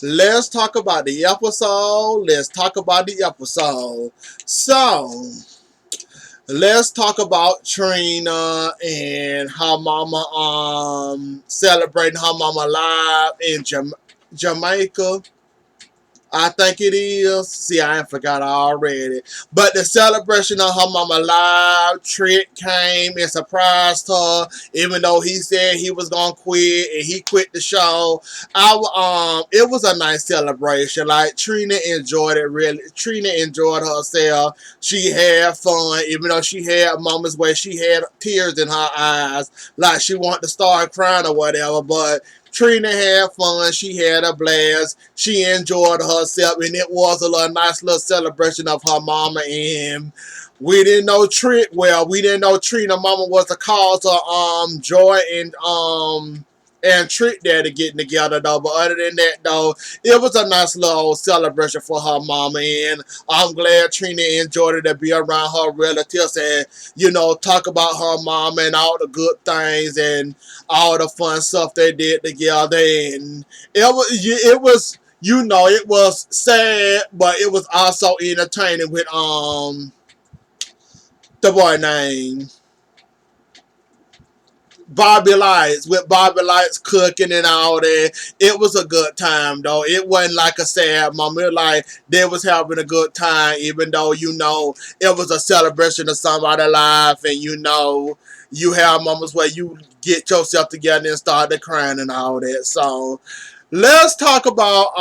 let's talk about the episode. Let's talk about the episode. So, let's talk about Trina and her mama celebrating her mama live in Jamaica. I think it is. See, I ain't forgot already. But the celebration of her mama live, Trick came and surprised her, even though he said he was gonna quit and he quit the show. It was a nice celebration. Like Trina enjoyed it really. Trina enjoyed herself. She had fun, even though she had moments where she had tears in her eyes, like she wanted to start crying or whatever. But Trina had fun. She had a blast. She enjoyed herself, and it was a nice little celebration of her mama. And we didn't know Trick. Well, we didn't know Trina mama was the cause of Joy and Trick Daddy getting together though. But other than that though, it was a nice little celebration for her mama, and I'm glad Trina enjoyed it to be around her relatives and talk about her mama and all the good things and all the fun stuff they did together. And it was sad, but it was also entertaining with the boy name Bobby Lights, with Bobby Lights cooking and all that. It was a good time though. It wasn't like a sad moment. It was like they was having a good time, even though it was a celebration of somebody's life, and you have moments where you get yourself together and start to crying and all that. So let's talk about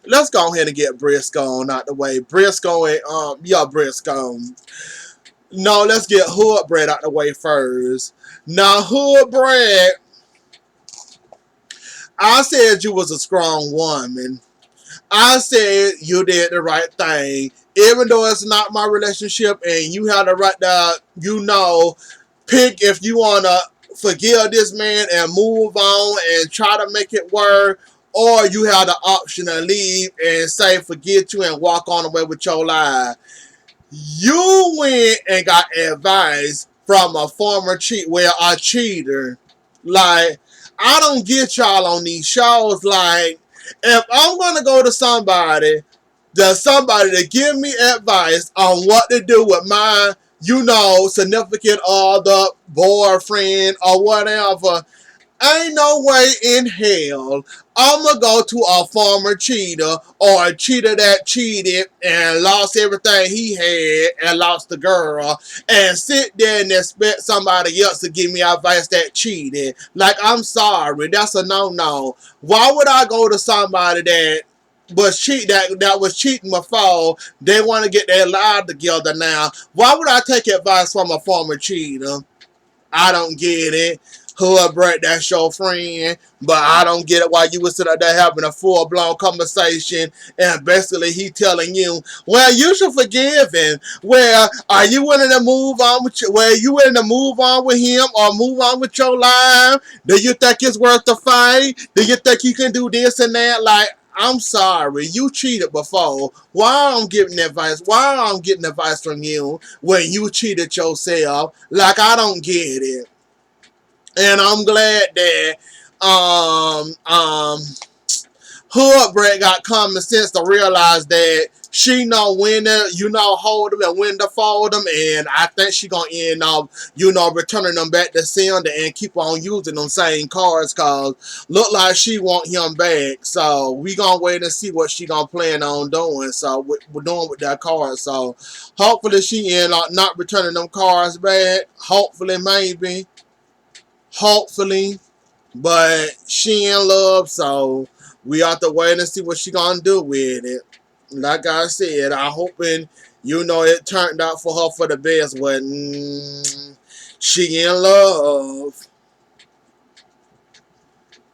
let's go ahead and get Briscoe on out the way. Briscoe and Briscoe. No, let's get Hood Bread out the way first. Now, Hood Bread, I said you was a strong woman. I said you did the right thing. Even though it's not my relationship and you have the right to, pick if you want to forgive this man and move on and try to make it work, or you have the option to leave and say forget you and walk on away with your life. You went and got advice from a former a cheater. Like, I don't get y'all on these shows. Like, if I'm gonna go to somebody to give me advice on what to do with my, significant other, boyfriend, or whatever, ain't no way in hell I'm gonna go to a former cheater or a cheater that cheated and lost everything he had and lost the girl and sit there and expect somebody else to give me advice that cheated. Like, I'm sorry, that's a no-no. Why would I go to somebody that was cheating before? They want to get their lives together now. Why would I take advice from a former cheater? I don't get it. Hood Brett, that's your friend, but I don't get it why you was sitting there having a full-blown conversation and basically he telling you, well, you should forgive him. Well, are you willing to move on with him or move on with your life? Do you think it's worth the fight? Do you think you can do this and that? Like, I'm sorry, you cheated before. Why I'm getting advice? Why I'm getting advice from you when you cheated yourself? Like, I don't get it. And I'm glad that Hood Brett got common sense to realize that she know when to, hold them and when to fold them. And I think she gonna end up, returning them back to sender and keep on using them same cards, cause look like she want him back. So we gonna wait and see what she gonna plan on doing. So we're doing with that card. So hopefully she end up not returning them cards back. Hopefully, maybe. Hopefully. But she in love, so we have to wait and see what she gonna do with it. Like I said, I'm hoping, it turned out for her for the best, but she in love.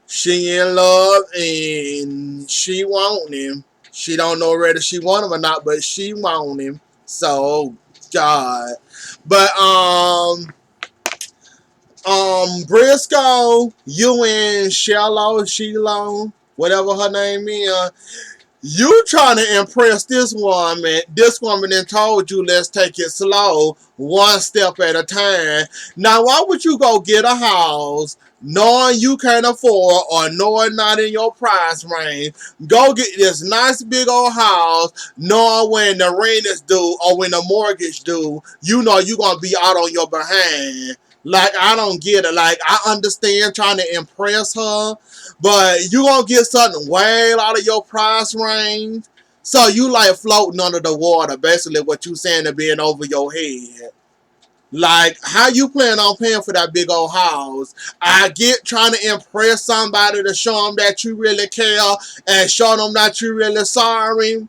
She in love and she want him. She don't know whether she want him or not, but she want him. So, God. But, Briscoe, you and Sheila, whatever her name is, you trying to impress this woman. This woman then told you, let's take it slow, one step at a time. Now, why would you go get a house, knowing you can't afford or knowing not in your price range, go get this nice big old house, knowing when the rent is due or when the mortgage due, you know you gonna be out on your behind. Like, I don't get it. Like, I understand trying to impress her, but you gonna get something way out of your price range. So you like floating under the water, basically what you saying to being over your head. Like, how you plan on paying for that big old house? I get trying to impress somebody to show them that you really care and show them that you really sorry.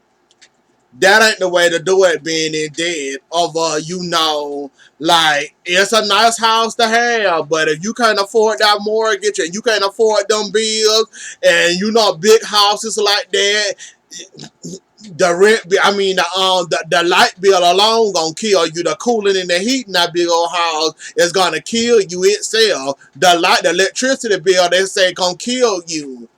That ain't the way to do it, being in debt. Over, like, it's a nice house to have, but if you can't afford that mortgage and you can't afford them bills and big houses like that, the rent, the light bill alone gonna kill you. The cooling and the heat in that big old house is gonna kill you itself. The electricity bill, they say, gonna kill you.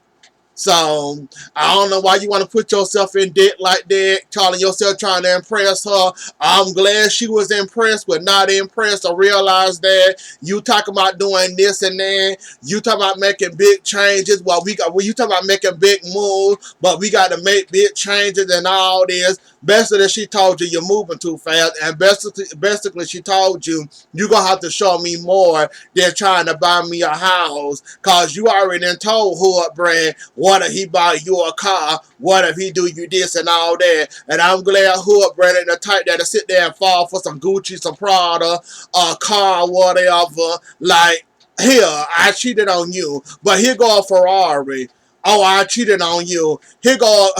So I don't know why you want to put yourself in debt like that, calling yourself trying to impress her. I'm glad she was impressed, but not impressed, or realize that you talking about doing this and that. You talking about making big changes. You talking about making big moves, but we got to make big changes and all this. Basically, she told you you're moving too fast, and basically she told you you're gonna have to show me more than trying to buy me a house, cause you already done told Hood Brand, what if he buy you a car? What if he do you this and all that? And I'm glad Hood Brand ain't the type that'll sit there and fall for some Gucci, some Prada, a car, whatever. Like, here, I cheated on you, but here go a Ferrari. Oh, I cheated on you. Here go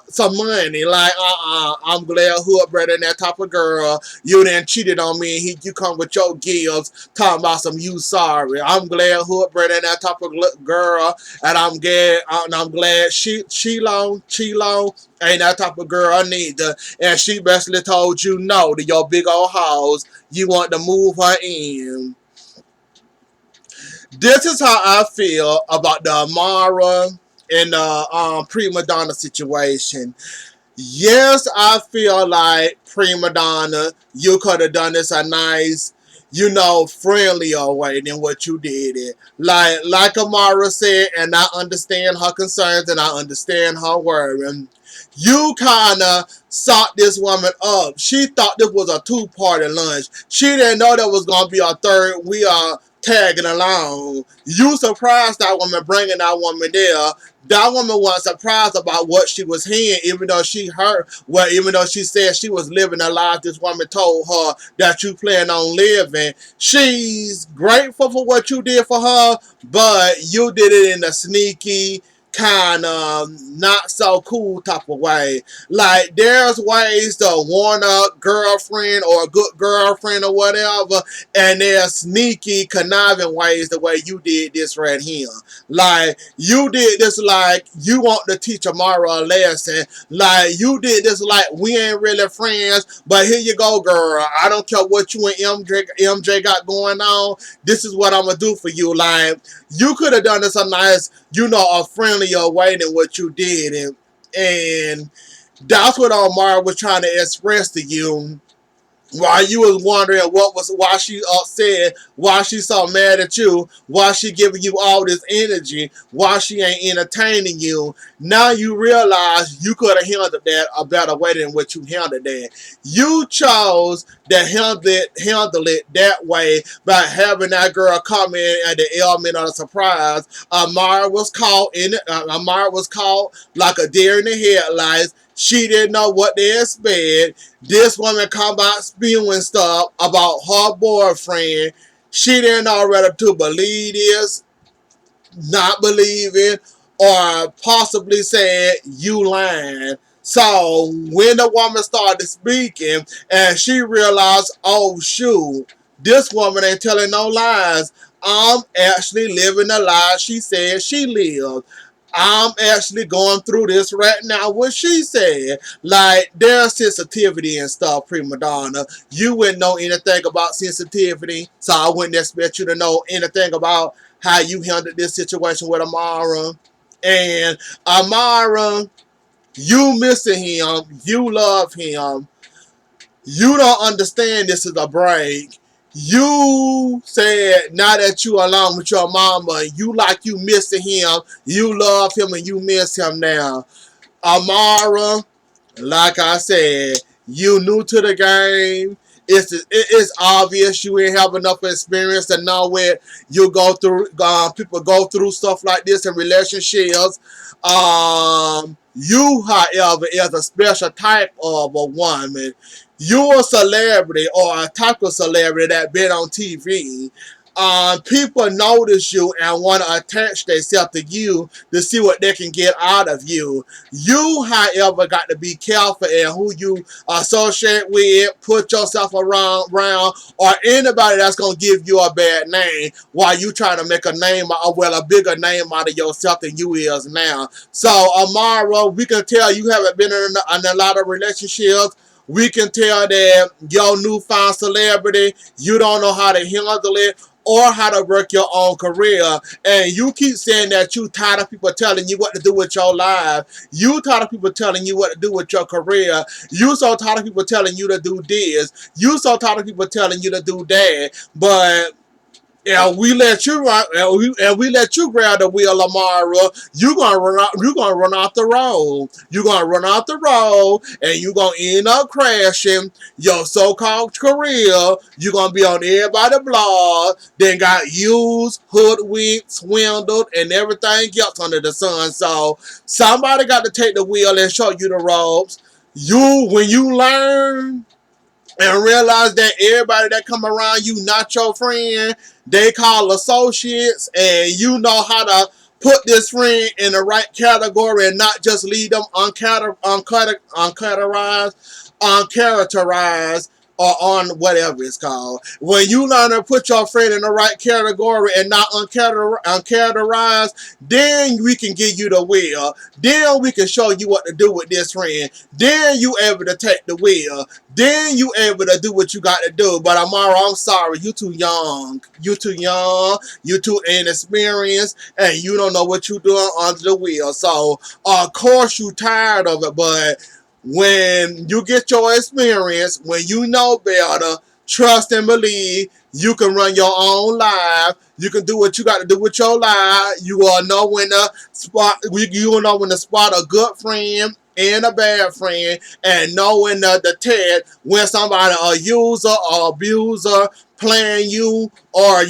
some money. Like, I'm glad Hood Brand and that type of girl. You done cheated on me, and you come with your gifts talking about some you sorry. I'm glad Hood Brand and that type of girl, and I'm glad Chilo ain't that type of girl neither. And she basically told you no to your big old house. You want to move her in. This is how I feel about the Amara and the Prima Donna situation. Yes, I feel like Prima Donna, you could have done this a nice, friendlier way than what you did it. Like Amara said, and I understand her concerns and I understand her worry. You kind of sought this woman up. She thought this was a two-party lunch. She didn't know there was going to be a third. We are tagging along. You surprised that woman bringing that woman there. That woman was surprised about what she was hearing, even though even though she said she was living a life this woman told her that you plan on living. She's grateful for what you did for her, but you did it in a sneaky, kind of not so cool type of way. Like, there's ways to warn a girlfriend or a good girlfriend or whatever, and there's sneaky, conniving ways the way you did this right here. Like, you did this like you want to teach Amara a lesson. Like, you did this like we ain't really friends, but here you go, girl. I don't care what you and MJ got going on. This is what I'm going to do for you. Like, you could have done this a nice, a friendlier way than what you did. And that's what Amara was trying to express to you, while you was wondering why she upset, why she so mad at you, why she giving you all this energy, why she ain't entertaining you. Now you realize you could have handled that a better way than what you handled that. You chose to handle it that way by having that girl come in at the element of surprise. Amara was caught like a deer in the headlights. She didn't know what to expect. This woman come out spewing stuff about her boyfriend. She didn't know whether to believe this, not believe it, or possibly said, you lying. So when the woman started speaking and she realized, oh shoot, this woman ain't telling no lies. I'm actually living the life she said she lived. I'm actually going through this right now, what she said. Like, there's sensitivity and stuff, Prima Donna. You wouldn't know anything about sensitivity, so I wouldn't expect you to know anything about how you handled this situation with Amara. And Amara, you missing him, you love him, you don't understand this is a break. You said now that you along with your mama, you like you missing him, you love him and you miss him now. Amara, like I said, you new to the game. It's obvious you ain't have enough experience to know where you go through. People go through stuff like this in relationships. You, however, is a special type of a woman. You a celebrity or a type of celebrity that been on TV. People notice you and want to attach themselves to you to see what they can get out of you. You, however, got to be careful in who you associate with, put yourself around, or anybody that's gonna give you a bad name while you trying to make a name, well, a bigger name out of yourself than you is now. So, Amara, we can tell you haven't been in a lot of relationships. We can tell that your newfound celebrity, you don't know how to handle it or how to work your own career. And you keep saying that you tired of people telling you what to do with your life. You tired of people telling you what to do with your career. You so tired of people telling you to do this. You so tired of people telling you to do that. But and we let you run, and we let you grab the wheel, Amara. You gonna run out. You gonna run off the road. You gonna run off the road, and you gonna end up crashing your so-called career. You gonna be on everybody's blog. Then got used, hoodwinked, swindled, and everything else under the sun. So somebody got to take the wheel and show you the ropes. When you learn and realize that everybody that come around you not your friend, they call associates, and you know how to put this friend in the right category and not just leave them uncharacterized, or on whatever it's called. When you learn to put your friend in the right category and not uncharacterized, then we can give you the wheel. Then we can show you what to do with this friend. Then you able to take the wheel. Then you able to do what you got to do. But Amara, I'm sorry, you too young. You too young. You too inexperienced, and you don't know what you doing under the wheel. So of course you tired of it, but when you get your experience, when you know better, trust and believe, you can run your own life. You can do what you got to do with your life. You will know when to spot. You will know when to spot a good friend and a bad friend, and know when the Ted, when somebody a user or abuser playing you, or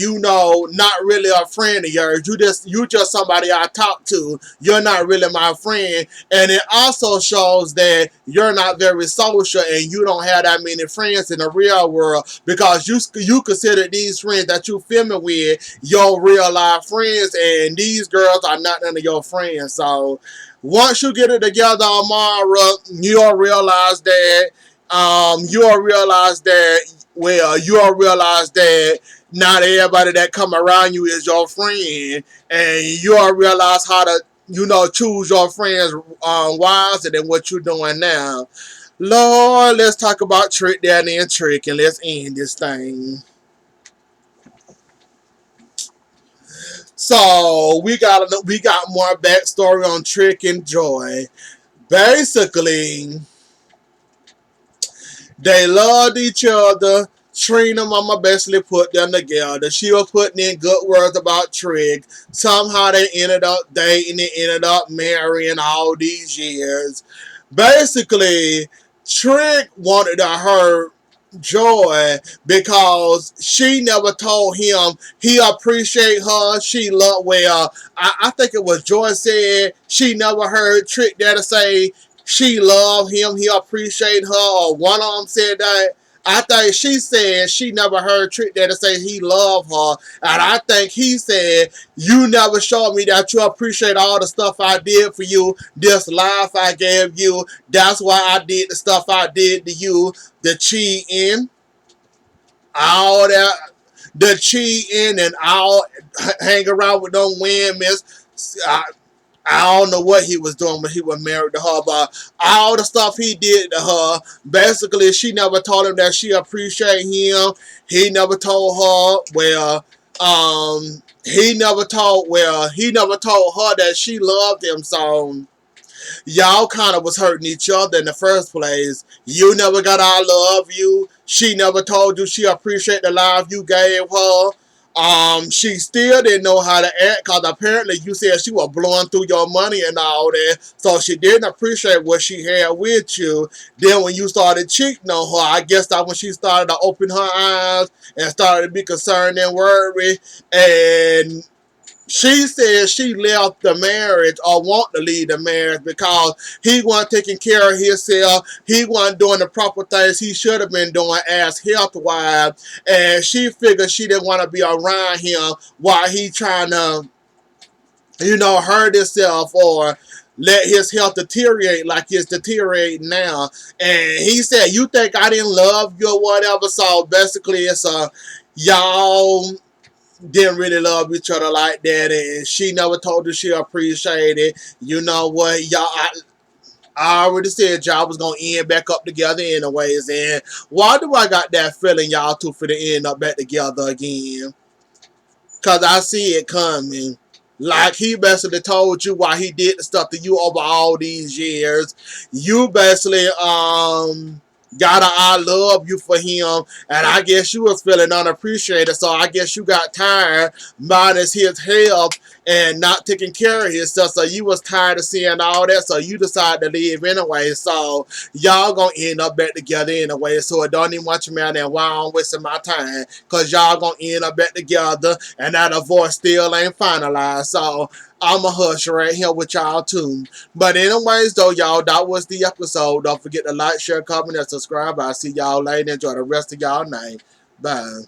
not really a friend of yours. You just somebody I talk to. You're not really my friend. And it also shows that you're not very social and you don't have that many friends in the real world, because you consider these friends that you filming with your real life friends, and these girls are not none of your friends. So once you get it together, Amara, you'll realize that you'll realize that not everybody that come around you is your friend, and you'll realize how to choose your friends wiser than what you're doing now. Lord, let's talk about Trick Daddy and Trick, and let's end this thing. So we got more backstory on Trick and Joy. Basically, they loved each other. Trina Mama basically put them together. She was putting in good words about Trick. Somehow they ended up dating and ended up marrying all these years. Basically, Trick wanted to hurt Joy because she never told him he appreciate her. She loved I think it was Joy said she never heard Trick Daddy say she loved him, he appreciate her, or one of them said that. I think she said she never heard Trick Daddy say he loved her, and I think he said you never showed me that you appreciate all the stuff I did for you, this life I gave you. That's why I did the stuff I did to you, the cheating, all that, the cheating, and all hang around with them women. I, I don't know what he was doing when he was married to her, but all the stuff he did to her, basically, she never told him that she appreciated him. He never told her, he never told her that she loved him. So y'all kind of was hurting each other in the first place. You never got "I love you." She never told you she appreciate the love you gave her. She still didn't know how to act because apparently you said she was blowing through your money and all that. So she didn't appreciate what she had with you. Then when you started cheating on her, I guess that's when she started to open her eyes and started to be concerned and worried. And she said she left the marriage or want to leave the marriage because he wasn't taking care of himself. He wasn't doing the proper things he should have been doing as health-wise. And she figured she didn't want to be around him while he trying to, hurt himself or let his health deteriorate like it's deteriorating now. And he said, "You think I didn't love you or whatever?" So basically, it's y'all didn't really love each other like that, and she never told you she appreciated. You know what, y'all? I already said y'all was gonna end back up together anyways, and why do I got that feeling y'all two finna end up back together again? Cause I see it coming. Like he basically told you why he did the stuff to you over all these years. You basically got a "I love you" for him, and I guess you was feeling unappreciated. So I guess you got tired, minus his health and not taking care of his stuff. So you was tired of seeing all that. So you decided to leave anyway. So y'all gonna end up back together anyway. So it don't even watch me out there why I'm wasting my time. Cause y'all gonna end up back together and that divorce still ain't finalized. So I'm a hush right here with y'all too. But anyways though, y'all, that was the episode. Don't forget to like, share, comment, and subscribe. I'll see y'all later. Enjoy the rest of y'all night. Bye.